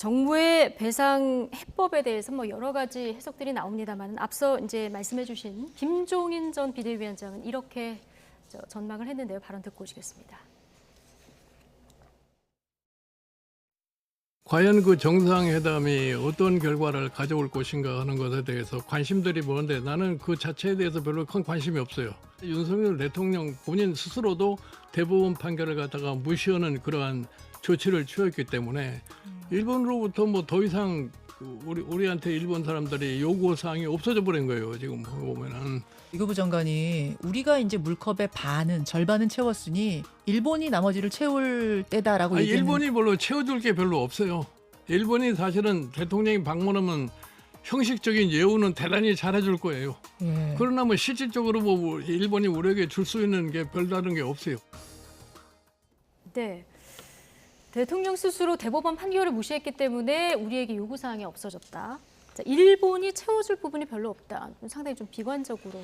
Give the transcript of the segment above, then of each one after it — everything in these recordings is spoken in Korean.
정부의 배상 해법에 대해서 여러 가지 해석들이 나옵니다만 앞서 이제 말씀해주신 김종인 전 비대위원장은 이렇게 전망을 했는데요. 발언 듣고 오시겠습니다. 과연 그 정상회담이 어떤 결과를 가져올 것인가 하는 것에 대해서 관심들이 많은데 나는 그 자체에 대해서 별로 큰 관심이 없어요. 윤석열 대통령 본인 스스로도 대법원 판결을 갖다가 무시하는 그러한 조치를 취했기 때문에 일본으로부터 더 이상 우리한테 일본 사람들이 요구 사항이 없어져 버린 거예요. 지금 보면은. 이거부 장관이 우리가 이제 물컵의 절반은 채웠으니 일본이 나머지를 채울 때다라고 얘기했는데 일본이 별로 채워줄 게 별로 없어요. 일본이 사실은 대통령이 방문하면 형식적인 예우는 대단히 잘해줄 거예요. 예. 그러나 실질적으로 일본이 우리에게 줄 수 있는 게 별다른 게 없어요. 네. 대통령 스스로 대법원 판결을 무시했기 때문에 우리에게 요구사항이 없어졌다. 자, 일본이 채워줄 부분이 별로 없다. 상당히 좀 비관적으로.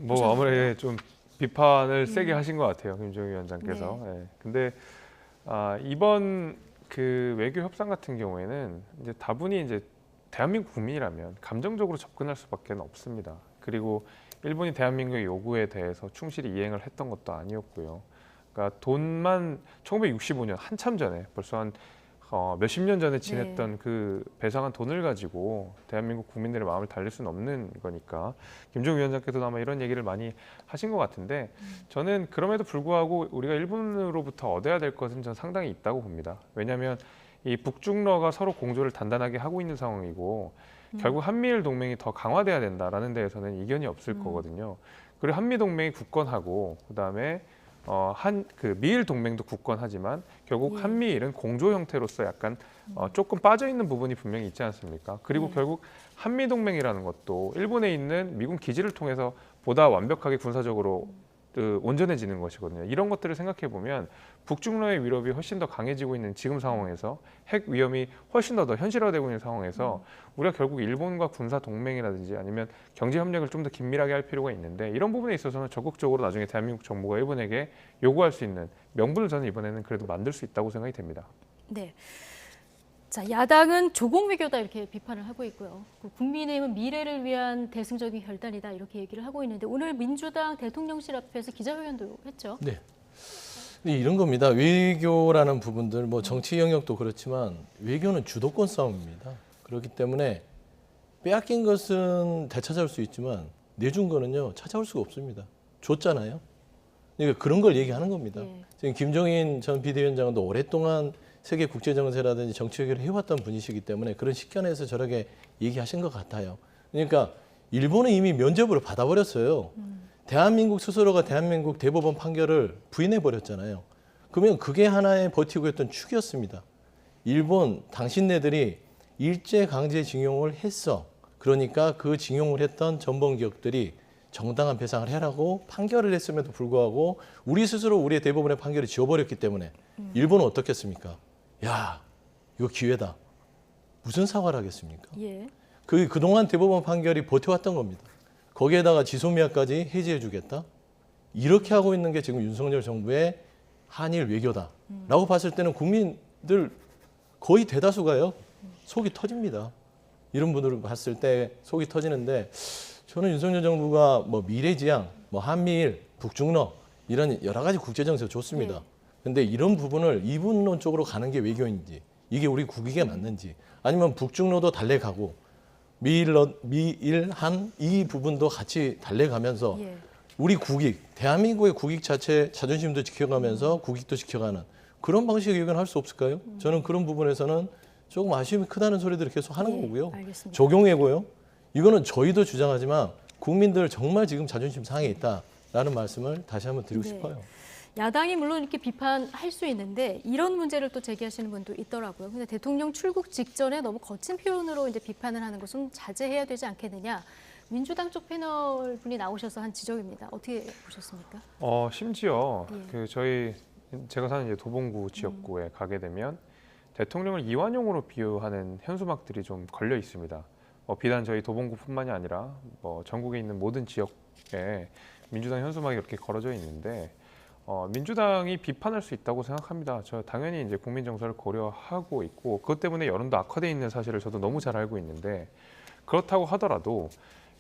아무래도 좀 비판을 세게 하신 것 같아요, 김정일 위원장께서. 네. 네. 근데 이번 그 외교 협상 같은 경우에는 이제 다분히 이제 대한민국 국민이라면 감정적으로 접근할 수밖에 없습니다. 그리고 일본이 대한민국의 요구에 대해서 충실히 이행을 했던 것도 아니었고요. 그러니까 돈만 1965년 한참 전에 벌써 한 몇십 년 전에 지냈던 그 배상한 돈을 가지고 대한민국 국민들의 마음을 달랠 수는 없는 거니까 김종인 위원장께서도 아마 이런 얘기를 많이 하신 것 같은데 저는 그럼에도 불구하고 우리가 일본으로부터 얻어야 될 것은 전 상당히 있다고 봅니다. 왜냐하면 이 북중러가 서로 공조를 단단하게 하고 있는 상황이고 결국 한미일 동맹이 더 강화돼야 된다라는 데에서는 이견이 없을 거거든요. 그리고 한미 동맹이 굳건하고 그다음에 미일 동맹도 굳건하지만 결국 한미일은 공조 형태로서 약간 조금 빠져 있는 부분이 분명히 있지 않습니까? 그리고 결국 한미 동맹이라는 것도 일본에 있는 미군 기지를 통해서 보다 완벽하게 군사적으로 온전해지는 것이거든요. 이런 것들을 생각해 보면 북중러의 위협이 훨씬 더 강해지고 있는 지금 상황에서 핵 위험이 훨씬 더 현실화되고 있는 상황에서 우리가 결국 일본과 군사 동맹이라든지 아니면 경제 협력을 좀 더 긴밀하게 할 필요가 있는데 이런 부분에 있어서는 적극적으로 나중에 대한민국 정부가 일본에게 요구할 수 있는 명분을 저는 이번에는 그래도 만들 수 있다고 생각이 됩니다. 네. 자, 야당은 조공 외교다 이렇게 비판을 하고 있고요. 국민의힘은 미래를 위한 대승적인 결단이다 이렇게 얘기를 하고 있는데 오늘 민주당 대통령실 앞에서 기자회견도 했죠. 네. 이런 겁니다. 외교라는 부분들, 정치 영역도 그렇지만 외교는 주도권 싸움입니다. 그렇기 때문에 빼앗긴 것은 되찾아올 수 있지만 내준 거는요 찾아올 수가 없습니다. 줬잖아요. 그러니까 그런 걸 얘기하는 겁니다. 지금 김종인 전 비대위원장은 오랫동안 세계 국제 정세라든지 정치 외교를 해왔던 분이시기 때문에 그런 식견에서 저렇게 얘기하신 것 같아요. 그러니까 일본은 이미 면접으로 받아버렸어요. 대한민국 스스로가 대한민국 대법원 판결을 부인해버렸잖아요. 그러면 그게 하나의 버티고 있던 축이었습니다. 일본 당신네들이 일제강제징용을 했어. 그러니까 그 징용을 했던 전범 기업들이 정당한 배상을 해라고 판결을 했음에도 불구하고 우리 스스로 우리의 대법원의 판결을 지워버렸기 때문에 일본은 어떻겠습니까? 야, 이거 기회다. 무슨 사과를 하겠습니까? 그동안 대법원 판결이 버텨왔던 겁니다. 거기에다가 지소미아까지 해지해주겠다? 이렇게 하고 있는 게 지금 윤석열 정부의 한일 외교다라고 봤을 때는 국민들 거의 대다수가요. 속이 터집니다. 이런 분들을 봤을 때 속이 터지는데 저는 윤석열 정부가 미래지향, 한미일, 북중러 이런 여러 가지 국제정세 좋습니다. 근데 이런 부분을 이분론 쪽으로 가는 게 외교인지 이게 우리 국익에 맞는지 아니면 북중러도 달래가고 미일, 한 이 부분도 같이 달래가면서 우리 국익, 대한민국의 국익 자체 자존심도 지켜가면서 국익도 지켜가는 그런 방식의 외교는 할 수 없을까요? 저는 그런 부분에서는 조금 아쉬움이 크다는 소리들을 계속 하는 거고요. 알겠습니다. 조경외고요. 이거는 저희도 주장하지만 국민들 정말 지금 자존심 상해 있다라는 말씀을 다시 한번 드리고 싶어요. 야당이 물론 이렇게 비판할 수 있는데 이런 문제를 또 제기하시는 분도 있더라고요. 근데 대통령 출국 직전에 너무 거친 표현으로 이제 비판을 하는 것은 자제해야 되지 않겠느냐. 민주당 쪽 패널 분이 나오셔서 한 지적입니다. 어떻게 보셨습니까? 심지어 제가 사는 이제 도봉구 지역구에 가게 되면 대통령을 이완용으로 비유하는 현수막들이 좀 걸려 있습니다. 비단 저희 도봉구뿐만이 아니라 전국에 있는 모든 지역에 민주당 현수막이 이렇게 걸어져 있는데 민주당이 비판할 수 있다고 생각합니다. 저 당연히 이제 국민 정서를 고려하고 있고 그것 때문에 여론도 악화돼 있는 사실을 저도 너무 잘 알고 있는데 그렇다고 하더라도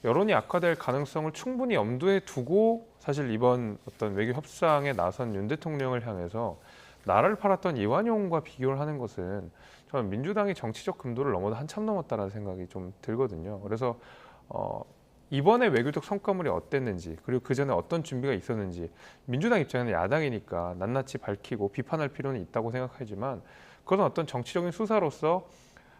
여론이 악화될 가능성을 충분히 염두에 두고 사실 이번 어떤 외교 협상에 나선 윤 대통령을 향해서 나라를 팔았던 이완용과 비교를 하는 것은 저는 민주당이 정치적 금도를 넘어도 한참 넘었다라는 생각이 좀 들거든요. 그래서 이번에 외교적 성과물이 어땠는지 그리고 그 전에 어떤 준비가 있었는지 민주당 입장에는 야당이니까 낱낱이 밝히고 비판할 필요는 있다고 생각하지만 그건 어떤 정치적인 수사로서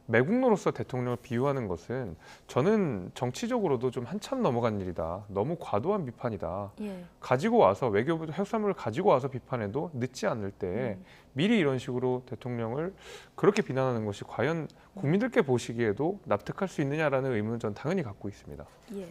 매국노로서 대통령을 비유하는 것은 저는 정치적으로도 좀 한참 넘어간 일이다. 너무 과도한 비판이다. 예. 가지고 와서 외교 협상물을 가지고 와서 비판해도 늦지 않을 때 미리 이런 식으로 대통령을 그렇게 비난하는 것이 과연 국민들께 보시기에도 납득할 수 있느냐라는 의문은 전 당연히 갖고 있습니다. 예.